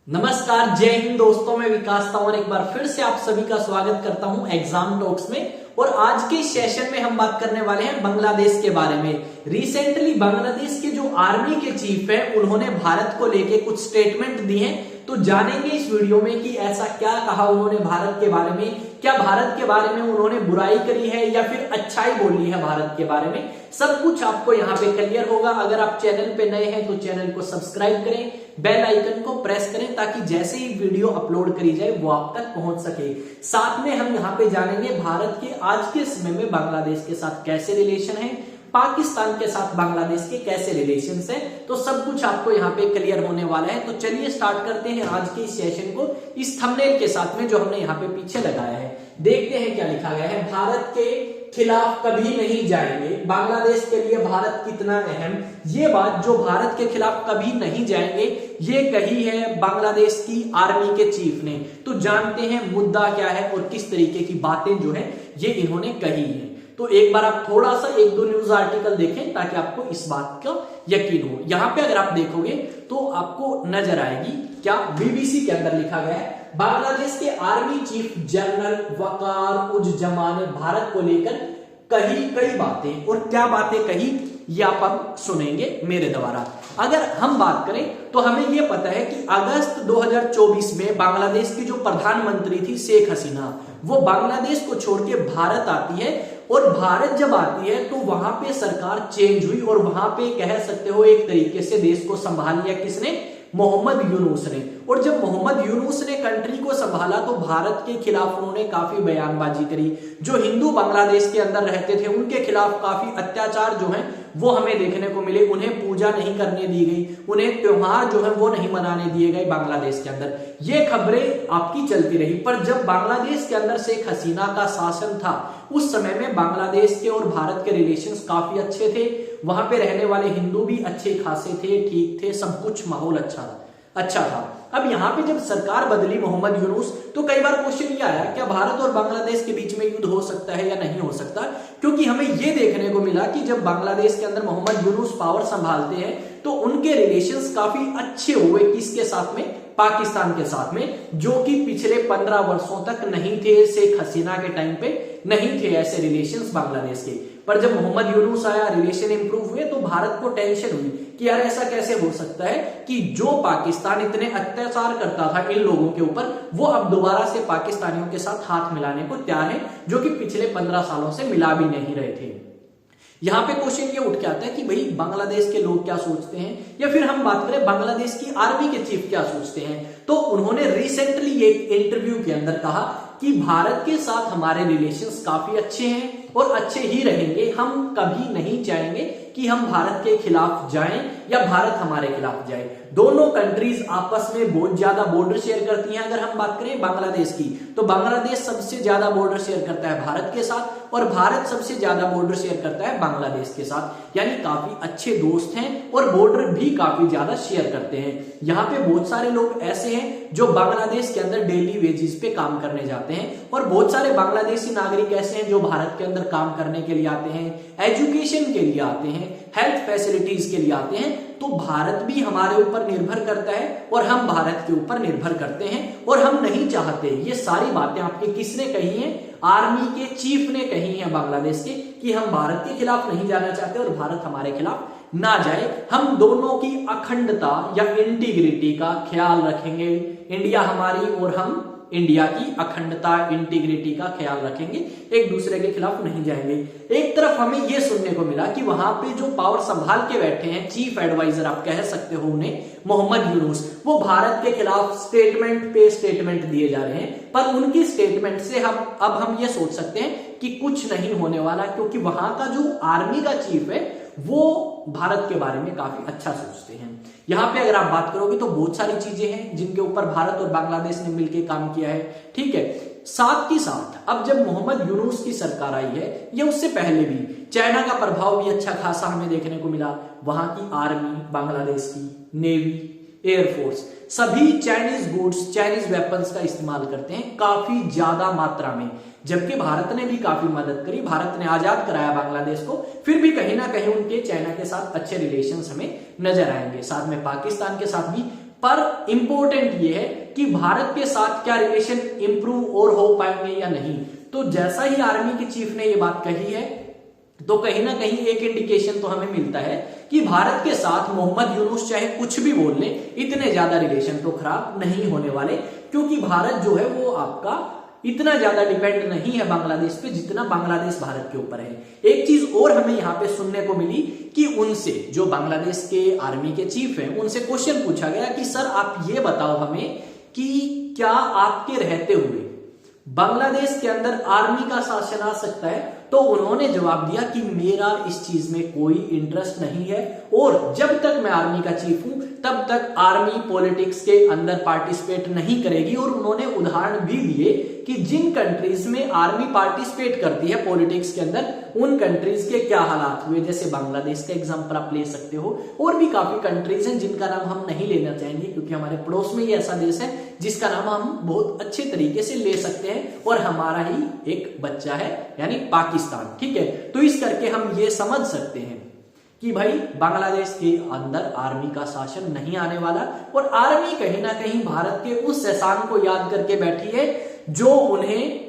नमस्कार, जय हिंद दोस्तों। मैं विकास था और एक बार फिर से आप सभी का स्वागत करता हूं एग्जाम टॉक्स में। और आज के सेशन में हम बात करने वाले हैं बांग्लादेश के बारे में। रिसेंटली बांग्लादेश के जो आर्मी के चीफ हैं उन्होंने भारत को लेके कुछ स्टेटमेंट दिए हैं, तो जानेंगे इस वीडियो में कि ऐसा क्या कहा उन्होंने भारत के बारे में। क्या भारत के बारे में उन्होंने बुराई करी है या फिर अच्छाई बोली है भारत के बारे में, सब कुछ आपको यहाँ पे क्लियर होगा। अगर आप चैनल पे नए हैं तो चैनल को सब्सक्राइब करें, बेल आइकन को प्रेस करें ताकि जैसे ही वीडियो अपलोड करी जाए वो आप तक पहुंच सके। साथ में हम यहाँ पे जानेंगे भारत के आज के समय में बांग्लादेश के साथ कैसे रिलेशन है, पाकिस्तान के साथ बांग्लादेश के कैसे रिलेशंस हैं, तो सब कुछ आपको यहाँ पे क्लियर होने वाला है। तो चलिए स्टार्ट करते हैं आज के इस सेशन को इस थंबनेल के साथ में जो हमने यहाँ पे पीछे लगाया है। देखते हैं क्या लिखा गया है। भारत के खिलाफ कभी नहीं जाएंगे, बांग्लादेश के लिए भारत कितना अहम। ये बात जो भारत के खिलाफ कभी नहीं जाएंगे ये कही है बांग्लादेश की आर्मी के चीफ ने। तो जानते हैं मुद्दा क्या है और किस तरीके की बातें जो है ये इन्होंने कही है। तो एक बार आप थोड़ा सा एक दो न्यूज आर्टिकल देखें ताकि आपको इस बात का यकीन हो। यहाँ पे अगर आप देखोगे तो आपको नजर आएगी क्या, बीबीसी के अंदर लिखा गया है बांग्लादेश के आर्मी चीफ जनरल वकार उज-जमान ने भारत को लेकर कही कई बातें। और क्या बातें कही ये आप अब सुनेंगे मेरे द्वारा। अगर हम बात करें तो हमें यह पता है कि अगस्त 2024 में बांग्लादेश की जो प्रधानमंत्री थी शेख हसीना, वो बांग्लादेश को छोड़ के भारत आती है। और भारत जब आती है तो वहां पे सरकार चेंज हुई और वहां पे कह सकते हो एक तरीके से देश को संभाल लिया किसने, मोहम्मद यूनुस ने। और जब मोहम्मद यूनुस ने कंट्री को संभाला तो भारत के खिलाफ उन्होंने काफी बयानबाजी करी। जो हिंदू बांग्लादेश के अंदर रहते थे उनके खिलाफ काफी अत्याचार जो है वो हमें देखने को मिले। उन्हें पूजा नहीं करने दी गई, उन्हें त्योहार जो है वो नहीं मनाने दिए गए बांग्लादेश के अंदर। ये खबरें आपकी चलती रही। पर जब बांग्लादेश के अंदर शेख हसीना का शासन था उस समय में बांग्लादेश के और भारत के रिलेशंस काफी अच्छे थे। वहां पे रहने वाले हिंदू भी अच्छे खासे थे, ठीक थे, सब कुछ माहौल अच्छा था। अब यहाँ पे जब सरकार बदली मोहम्मद यूनुस तो कई बार क्वेश्चन ये आया क्या भारत और बांग्लादेश के बीच में युद्ध हो सकता है या नहीं हो सकता। क्योंकि हमें ये देखने को मिला कि जब बांग्लादेश के अंदर मोहम्मद यूनुस पावर संभालते हैं तो उनके रिलेशंस काफी अच्छे हुए किसके साथ में, पाकिस्तान के साथ में, जो कि पिछले 15 वर्षों तक नहीं थे। शेख हसीना के टाइम पे नहीं थे ऐसे रिलेशंस बांग्लादेश के। पर जब मोहम्मद यूनुस आया, रिलेशन इंप्रूव हुए तो भारत को टेंशन हुई कि यार ऐसा कैसे हो सकता है कि जो पाकिस्तान इतने अत्याचार करता था इन लोगों के ऊपर वो अब दोबारा से पाकिस्तानियों के साथ हाथ मिलाने को तैयार है, जो कि पिछले 15 सालों से मिला भी नहीं रहे थे। यहाँ पे क्वेश्चन ये उठ के आता है कि भाई बांग्लादेश के लोग क्या सोचते हैं, या फिर हम बात करें बांग्लादेश की आर्मी के चीफ क्या सोचते हैं। तो उन्होंने रिसेंटली एक इंटरव्यू के अंदर कहा कि भारत के साथ हमारे रिलेशंस काफी अच्छे हैं और अच्छे ही रहेंगे। हम कभी नहीं चाहेंगे कि हम भारत के खिलाफ जाएं या भारत हमारे खिलाफ जाए। दोनों कंट्रीज आपस में बहुत ज्यादा बॉर्डर शेयर करती हैं। अगर हम बात करें बांग्लादेश की तो बांग्लादेश सबसे ज्यादा बॉर्डर शेयर करता है भारत के साथ और भारत सबसे ज्यादा बॉर्डर शेयर करता है बांग्लादेश के साथ। यानी काफी अच्छे दोस्त हैं और बॉर्डर भी काफी ज्यादा शेयर करते हैं। यहाँ पे बहुत सारे लोग ऐसे हैं जो बांग्लादेश के अंदर डेली वेजेस पे काम करने जाते हैं और बहुत सारे बांग्लादेशी नागरिक ऐसे हैं जो भारत के अंदर काम करने के लिए आते हैं, एजुकेशन के लिए आते हैं, हेल्थ फैसिलिटीज के लिए आते हैं। तो भारत भी हमारे ऊपर निर्भर करता है और हम भारत के ऊपर निर्भर करते हैं और हम नहीं चाहते। ये सारी बातें आपके किसने कही हैं, आर्मी के चीफ ने कही हैं बांग्लादेश के, कि हम भारत के खिलाफ नहीं जाना चाहते और भारत हमारे खिलाफ ना जाए। हम दोनों की अखंडता या इंटीग्रिटी का ख्याल रखेंगे। इंडिया हमारी और हम इंडिया की अखंडता इंटीग्रिटी का ख्याल रखेंगे, एक दूसरे के खिलाफ नहीं जाएंगे। एक तरफ हमें यह सुनने को मिला कि वहां पे जो पावर संभाल के बैठे हैं, चीफ एडवाइजर आप कह सकते हो उन्हें, मोहम्मद यूनुस, वो भारत के खिलाफ स्टेटमेंट पे स्टेटमेंट दिए जा रहे हैं। पर उनकी स्टेटमेंट से हम ये सोच सकते हैं कि कुछ नहीं होने वाला, क्योंकि वहां का जो आर्मी का चीफ है वो भारत के बारे में काफी अच्छा सोचते हैं। यहाँ पे अगर आप बात करोगे तो बहुत सारी चीजें हैं जिनके ऊपर भारत और बांग्लादेश ने मिलकर काम किया है, ठीक है। साथ ही साथ अब जब मोहम्मद यूनुस की सरकार आई है या उससे पहले भी चाइना का प्रभाव भी अच्छा खासा हमें देखने को मिला। वहां की आर्मी, बांग्लादेश की नेवी, एयरफोर्स, सभी चाइनीज गुड्स, चाइनीज वेपन्स का इस्तेमाल करते हैं काफी ज्यादा मात्रा में। जबकि भारत ने भी काफी मदद करी, भारत ने आजाद कराया बांग्लादेश को, फिर भी कहीं ना कहीं उनके चाइना के साथ अच्छे रिलेशंस हमें नजर आएंगे। साथ में पाकिस्तान के साथ भी पर इंपॉर्टेंट ये है कि भारत के साथ क्या रिलेशन इंप्रूव और हो पाएंगे या नहीं। तो जैसा ही आर्मी के चीफ ने ये बात कही है तो कहीं ना कहीं एक इंडिकेशन तो हमें मिलता है कि भारत के साथ मोहम्मद यूनुस चाहे कुछ भी बोल ले, इतने ज्यादा रिलेशन तो खराब नहीं होने वाले, क्योंकि भारत जो है वो आपका इतना ज्यादा डिपेंड नहीं है बांग्लादेश पे जितना बांग्लादेश भारत के ऊपर है। एक चीज और हमें यहाँ पे सुनने को मिली कि उनसे, जो बांग्लादेश के आर्मी के चीफ हैं, उनसे क्वेश्चन पूछा गया कि सर आप ये बताओ हमें कि क्या आपके रहते हुए बांग्लादेश के अंदर आर्मी का शासन आ सकता है। तो उन्होंने जवाब दिया कि मेरा इस चीज में कोई इंटरेस्ट नहीं है और जब तक मैं आर्मी का चीफ हूं तब तक आर्मी पॉलिटिक्स के अंदर पार्टिसिपेट नहीं करेगी। और उन्होंने उदाहरण भी दिए कि जिन कंट्रीज में आर्मी पार्टिसिपेट करती है पॉलिटिक्स के अंदर, उन कंट्रीज के क्या हालात हुए। जैसे बांग्लादेश का एग्जांपल आप ले सकते हो, और भी काफी कंट्रीज हैं जिनका नाम हम नहीं लेना चाहेंगे क्योंकि हमारे पड़ोस में ही ऐसा देश है जिसका नाम हम बहुत अच्छे तरीके से ले सकते हैं और हमारा ही एक बच्चा है, यानी पाकिस्तान। ठीक है, तो इस करके हम ये समझ सकते हैं कि भाई बांग्लादेश के अंदर आर्मी का शासन नहीं आने वाला, और आर्मी कहीं ना कहीं भारत के उस एहसान को याद करके बैठी है जो उन्हें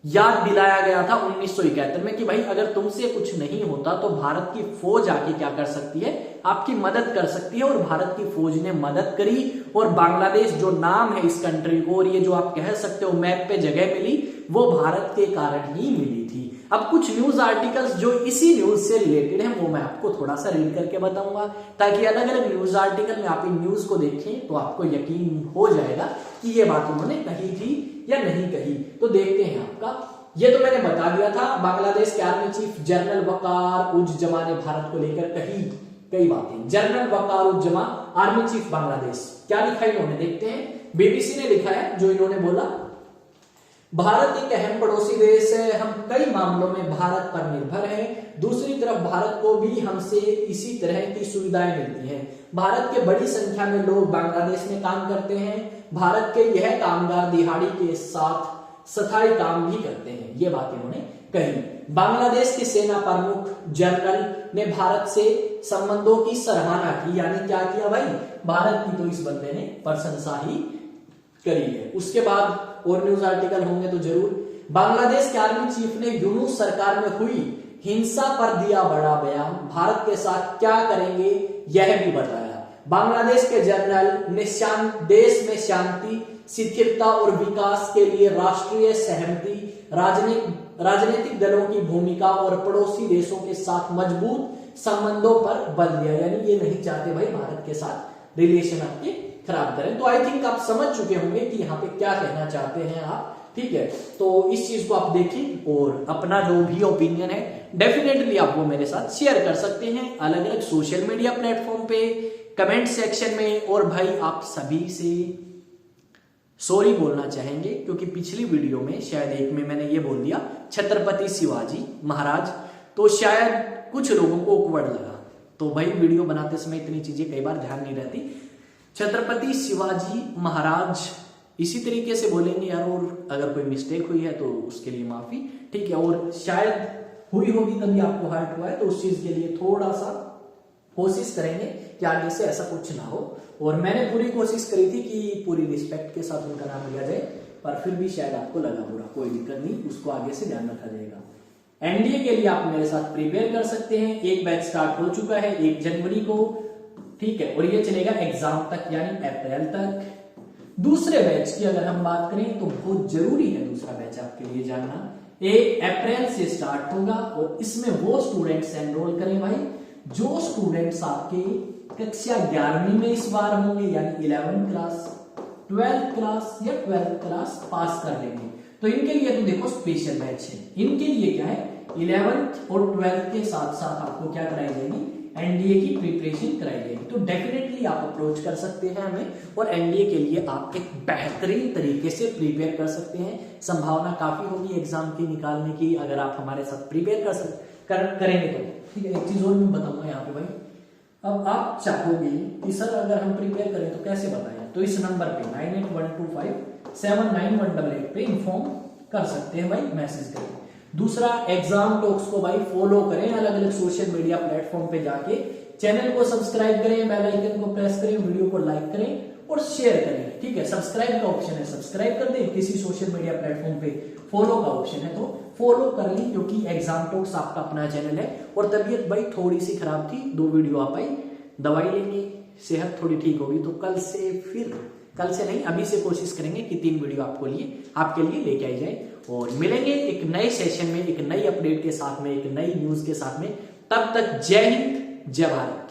याद दिलाया गया था 1971 में कि भाई अगर तुमसे कुछ नहीं होता तो भारत की फौज आके क्या कर सकती है, आपकी मदद कर सकती है। और भारत की फौज ने मदद करी और बांग्लादेश जो नाम है इस कंट्री को, और ये जो आप कह सकते हो मैप पे जगह मिली, वो भारत के कारण ही मिली थी। अब कुछ न्यूज आर्टिकल्स जो इसी न्यूज से रिलेटेड है वो मैं आपको थोड़ा सा रीड करके बताऊंगा, ताकि अलग अलग न्यूज आर्टिकल में आप इन न्यूज को देखें तो आपको यकीन हो जाएगा कि ये बात उन्होंने कही थी या नहीं कही। तो देखते हैं आपका, ये तो मैंने बता दिया था। बांग्लादेश के आर्मी चीफ जनरल वकार उज-जमा ने भारत को लेकर कही कई बातें। जनरल वकार उज-जमा, आर्मी चीफ बांग्लादेश, क्या लिखा इन्होंने, देखते हैं। बीबीसी ने लिखा है जो इन्होंने बोला, भारत एक अहम पड़ोसी देश है, हम कई मामलों में भारत पर निर्भर हैं। दूसरी तरफ भारत को भी हमसे इसी तरह की सुविधाएं मिलती हैं। भारत के बड़ी संख्या में लोग बांग्लादेश में काम करते हैं। भारत के यह कामगार दिहाड़ी के साथ स्थायी काम भी करते हैं। ये बात इन्होंने कही। बांग्लादेश के सेना प्रमुख जनरल ने भारत से संबंधों की सराहना की, यानी क्या किया भाई, भारत की तो इस बंदे ने प्रशंसा ही करी है। उसके बाद और न्यूज आर्टिकल होंगे तो जरूर। बांग्लादेश के आर्मी चीफ ने यूनुस सरकार में हुई हिंसा पर दिया बड़ा बयान, भारत के साथ क्या करेंगे यह भी बताया। बांग्लादेश के जनरल ने देश में शांति, स्थिरता और विकास के लिए राष्ट्रीय सहमति, राजनीतिक दलों की भूमिका और पड़ोसी देशों के साथ मजबूत संबंधों पर बल दिया। यानी ये नहीं चाहते भाई भारत के साथ रिलेशन आपके खराब करें। तो आई थिंक आप समझ चुके होंगे कि यहाँ पे क्या कहना चाहते हैं आप। ठीक है, तो इस चीज को आप देखें और अपना जो भी ओपिनियन है डेफिनेटली आप वो मेरे साथ शेयर कर सकते हैं अलग अलग सोशल मीडिया प्लेटफॉर्म पे, कमेंट सेक्शन में। और भाई आप सभी से सॉरी बोलना चाहेंगे क्योंकि पिछली वीडियो में शायद एक में मैंने ये बोल दिया छत्रपति शिवाजी महाराज, तो शायद कुछ लोगों को ऑकवर्ड लगा। तो भाई वीडियो बनाते समय इतनी चीजें कई बार ध्यान नहीं रहती। छत्रपति शिवाजी महाराज इसी तरीके से बोलेंगे यार, और अगर कोई मिस्टेक हुई है तो उसके लिए माफी। ठीक है, और शायद हुई होगी तभी आपको हर्ट हुआ है, तो उस चीज के लिए थोड़ा सा कोशिश करेंगे कि आगे से ऐसा कुछ ना हो। और मैंने पूरी कोशिश करी थी कि पूरी रिस्पेक्ट के साथ उनका नाम लिया जाए, पर फिर भी शायद आपको लगा बुरा, कोई दिक्कत नहीं, उसको आगे से ध्यान रखा जाएगा। एनडीए के लिए आप मेरे साथ प्रिपेयर कर सकते हैं। एक बैच स्टार्ट हो चुका है 1 जनवरी को, ठीक है, और ये चलेगा एग्जाम तक यानी अप्रैल तक। दूसरे बैच की अगर हम बात करें तो बहुत जरूरी है दूसरा बैच आपके लिए जानना। 1 अप्रैल से स्टार्ट होगा और इसमें वो स्टूडेंट्स एनरोल करें भाई जो स्टूडेंट्स आपके कक्षा 11वीं में इस बार होंगे, यानी 11th क्लास, 12th क्लास या 12th क्लास पास कर लेंगे। तो इनके लिए तो देखो स्पेशल बैच है। इनके लिए क्या है, 11th और 12th के साथ साथ आपको क्या कराई जाएगी, एनडीए की प्रिपरेशन कराई जाएगी। तो डेफिनेटली आप अप्रोच कर सकते हैं हमें, और एनडीए के लिए आप एक बेहतरीन तरीके से प्रिपेयर कर सकते हैं। संभावना काफी होगी एग्जाम की निकालने की अगर आप हमारे साथ प्रिपेयर करेंगे तो। ठीक है, एक चीज और मैं बताऊंगा यहाँ पे भाई, अब आप चाहोगे कि सर अगर हम प्रिपेयर करें तो कैसे बताएं, तो इस नंबर पे 9812579188 पे इन्फॉर्म कर सकते हैं भाई, मैसेज करें। दूसरा, एग्जाम टॉक्स को भाई फॉलो करें अलग अलग सोशल मीडिया प्लेटफॉर्म पे जाके, चैनल को सब्सक्राइब करें, बेल आइकन को प्रेस करें, वीडियो को लाइक करें और शेयर करें। ठीक है, सब्सक्राइब का ऑप्शन है, सब्सक्राइब कर दें। किसी सोशल मीडिया प्लेटफॉर्म पे फॉलो का ऑप्शन है तो फॉलो कर ली, क्योंकि एग्जाम टॉक्स आपका अपना चैनल है। और तबीयत भाई थोड़ी सी खराब थी, 2 वीडियो आ पाई, दवाई लेंगे, सेहत थोड़ी ठीक होगी तो कल से नहीं, अभी से कोशिश करेंगे कि 3 वीडियो आपके लिए लेके आई जाए। और मिलेंगे एक नए सेशन में, एक नई अपडेट के साथ में, एक नई न्यूज के साथ में। तब तक जय हिंद, जय भारत।